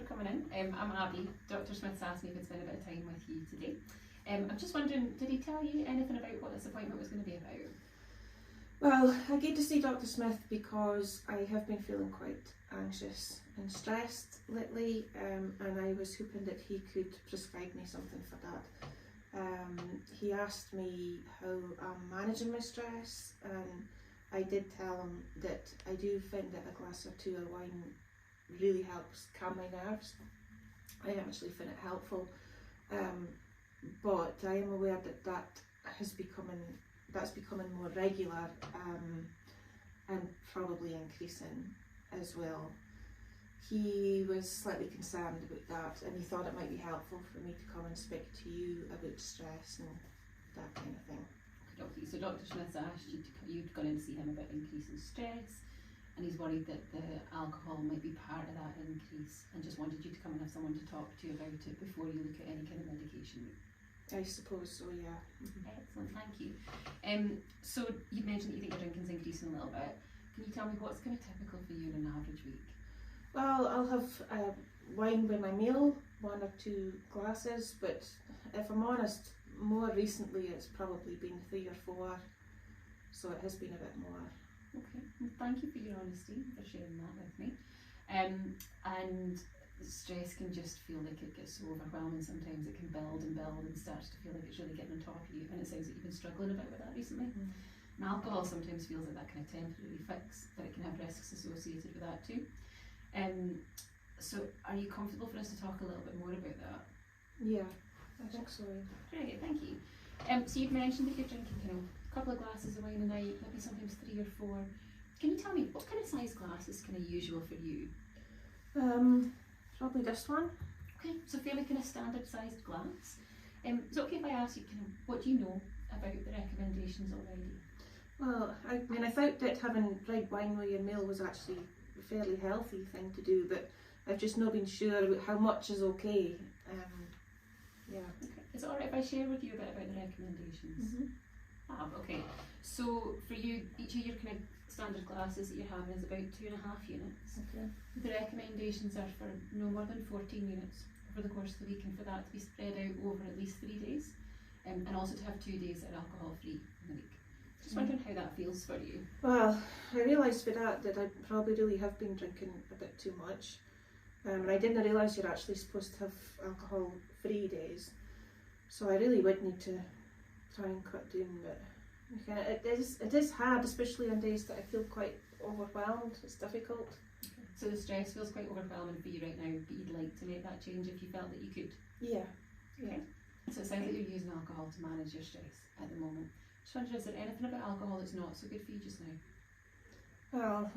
coming in. I'm Abby. Dr. Smith's asked me if I'd spend a bit of time with you today. I'm just wondering, did he tell you anything about what this appointment was going to be about? Well, I came to see Dr. Smith because I have been feeling quite anxious and stressed lately, and I was hoping that he could prescribe me something for that. He asked me how I'm managing my stress, and I did tell him that I do find that a glass or two of wine really helps calm my nerves. I actually find it helpful, but I am aware that that's becoming more regular, and probably increasing as well. He was slightly concerned about that, and he thought it might be helpful for me to come and speak to you about stress and that kind of thing. Okay, so Dr. Smith's asked you you'd gone in to see him about increasing stress, and he's worried that the alcohol might be part of that increase, and just wanted you to come and have someone to talk to you about it before you look at any kind of medication. I suppose so, yeah. Excellent, thank you. So you mentioned that you think your drinking's increasing a little bit. Can you tell me what's kind of typical for you in an average week? Well, I'll have wine with my meal, 1 or 2 glasses, but if I'm honest, more recently it's probably been 3 or 4, so it has been a bit more. Okay, well, thank you for your honesty, for sharing that with me. And stress can just feel like it gets so overwhelming sometimes. It can build and starts to feel like it's really getting on top of you, and it sounds like you've been struggling a bit with that recently. And alcohol sometimes feels like that kind of temporary fix, but it can have risks associated with that too. So are you comfortable for us to talk a little bit more about that? Yeah, I think so. Great, thank you. So you've mentioned that you're drinking, a couple of glasses of wine a night, maybe sometimes 3 or 4. Can you tell me what kind of size glass is kind of usual for you? Probably this one. Okay, so fairly kind of standard sized glass. Is it okay if I ask you what do you know about the recommendations already? Well, I thought that having red wine with your meal was actually a fairly healthy thing to do, but I've just not been sure about how much is okay. Yeah. Okay. Is it alright if I share with you a bit about the recommendations? Okay. So for you, each of your kind of standard glasses that you're having is about 2.5 units. Okay. The recommendations are for no more than 14 units over the course of the week, and for that to be spread out over at least 3 days, and also to have 2 days that are alcohol free in the week. Just wondering how that feels for you. Well, I realised for that I probably really have been drinking a bit too much, and I didn't realise you're actually supposed to have alcohol free days, so I really would need to try and cut down, but it is hard, especially on days that I feel quite overwhelmed. It's difficult. Okay. So the stress feels quite overwhelming for you right now, but you'd like to make that change if you felt that you could? Yeah. Okay. So it sounds like you're using alcohol to manage your stress at the moment. Just wondering, is there anything about alcohol that's not so good for you just now? Well,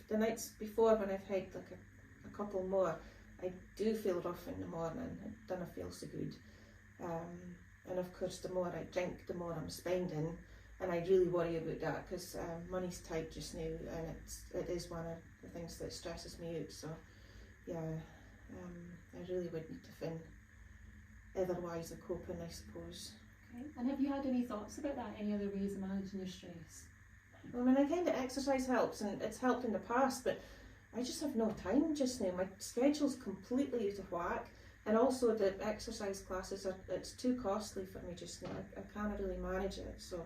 the nights before when I've had like a couple more, I do feel rough in the morning. It doesn't feel so good. And of course, the more I drink, the more I'm spending, and I really worry about that because money's tight just now, and it is one of the things that stresses me out. So, yeah, I really would need to find other ways of coping, I suppose. Okay. And have you had any thoughts about that? Any other ways of managing your stress? I kind of exercise helps, and it's helped in the past, but I just have no time just now. My schedule's completely out of whack. And also the exercise classes, it's too costly for me just now. I can't really manage it, so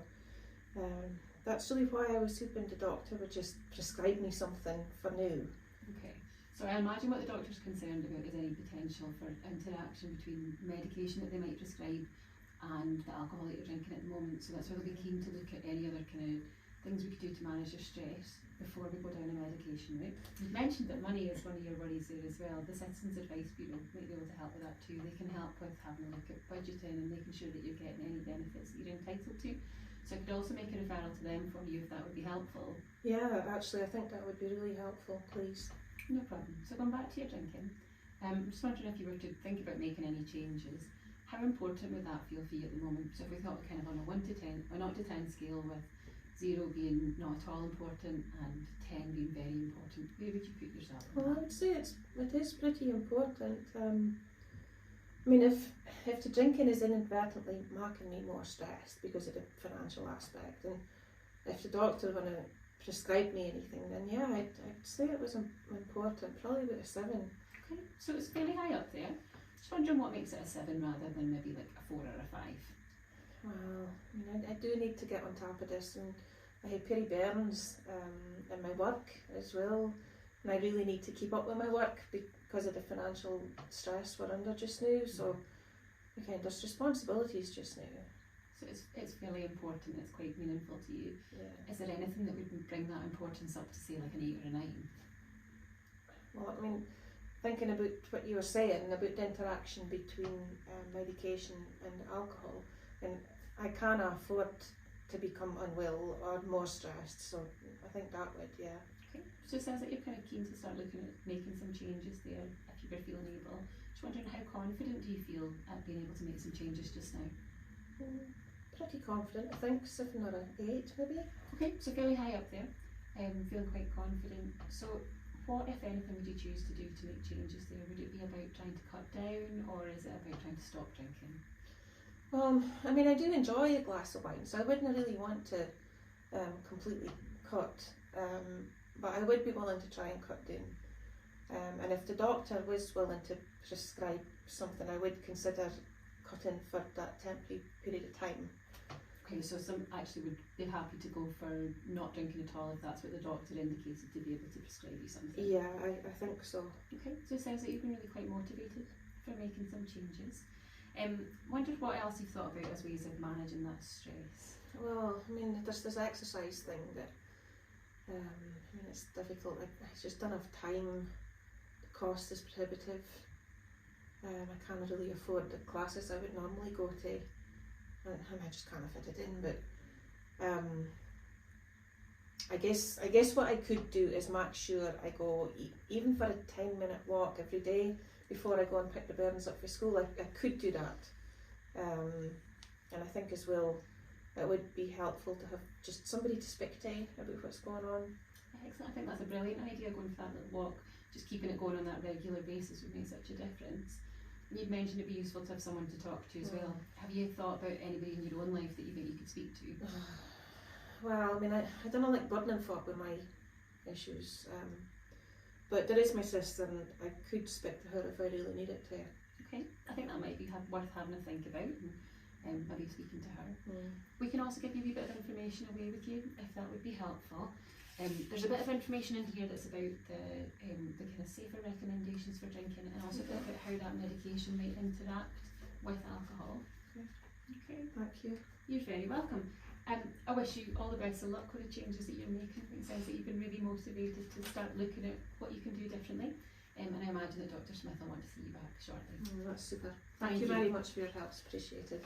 that's really why I was hoping the doctor would just prescribe me something for now. Okay, so I imagine what the doctor's concerned about is any potential for interaction between medication that they might prescribe and the alcohol that you're drinking at the moment, so that's why they'll be keen to look at any other kind of things we could do to manage your stress before we go down a medication route. You've mentioned that money is one of your worries there as well. The Citizens Advice Bureau might be able to help with that too. They can help with having a look at budgeting and making sure that you're getting any benefits that you're entitled to. So I could also make a referral to them for you if that would be helpful. Yeah, actually I think that would be really helpful, please. No problem. So going back to your drinking, just wondering if you were to think about making any changes, how important would that feel for you at the moment? So if we thought kind of on a 1 to 10, or 0 to 10 scale, with 0 being not at all important and 10 being very important, where would you put yourself? Well, I would say it is pretty important. If the drinking is inadvertently making me more stressed because of the financial aspect, and if the doctor want to prescribed me anything, then yeah, I'd say it was important, probably about a 7. Okay, so it's fairly high up there. Just wondering what makes it a 7 rather than maybe like a 4 or a 5. Well, I do need to get on top of this, and I have peri-burns in my work as well, and I really need to keep up with my work because of the financial stress we're under just now, so okay, there's responsibilities just now. So it's fairly important, it's quite meaningful to you. Yeah. Is there anything that would bring that importance up to say like an 8 or a 9? Well, I mean, thinking about what you were saying about the interaction between medication and alcohol, and I can't afford to become unwell or more stressed, so I think that would, yeah. Okay, so it sounds like you're kind of keen to start looking at making some changes there if you were feeling able. Just wondering, how confident do you feel at being able to make some changes just now? Pretty confident, I think, 7 or an 8 maybe. Okay, so fairly high up there, feeling quite confident. So what, if anything, would you choose to do to make changes there? Would it be about trying to cut down, or is it about trying to stop drinking? I mean, I do enjoy a glass of wine, so I wouldn't really want to completely cut, but I would be willing to try and cut down. And if the doctor was willing to prescribe something, I would consider cutting for that temporary period of time. Okay, so some actually would be happy to go for not drinking at all if that's what the doctor indicated to be able to prescribe you something? Yeah, I think so. Okay, so it sounds like you've been really quite motivated for making some changes. Wondered what else you've thought about as ways of managing that stress? Well, I mean, there's this exercise thing that, I mean, it's difficult. I just don't have time. The cost is prohibitive. I can't really afford the classes I would normally go to, and I just can't fit it in. But I guess what I could do is make sure I go even for a 10-minute walk every day before I go and pick the bairns up for school. I could do that, and I think as well it would be helpful to have just somebody to speak to about what's going on. Excellent. I think that's a brilliant idea, going for that little walk. Just keeping it going on that regular basis would make such a difference. And you'd mentioned it'd be useful to have someone to talk to as well. Have you thought about anybody in your own life that you think you could speak to? Well, I mean, I don't like burdening folk with my issues, but there is my sister, and I could speak to her if I really needed to. Okay, I think that might be worth having a think about, and maybe speaking to her. We can also give you a wee bit of information away with you if that would be helpful. There's a bit of information in here that's about the kind of safer recommendations for drinking, and also a bit about how that medication might interact with alcohol. Okay. Thank you. You're very welcome. I wish you all the best of luck with the changes that you're making. It sounds like you've been really motivated to start looking at what you can do differently. And I imagine that Dr. Smith will want to see you back shortly. That's super. Thank you very much for your help. It's appreciated.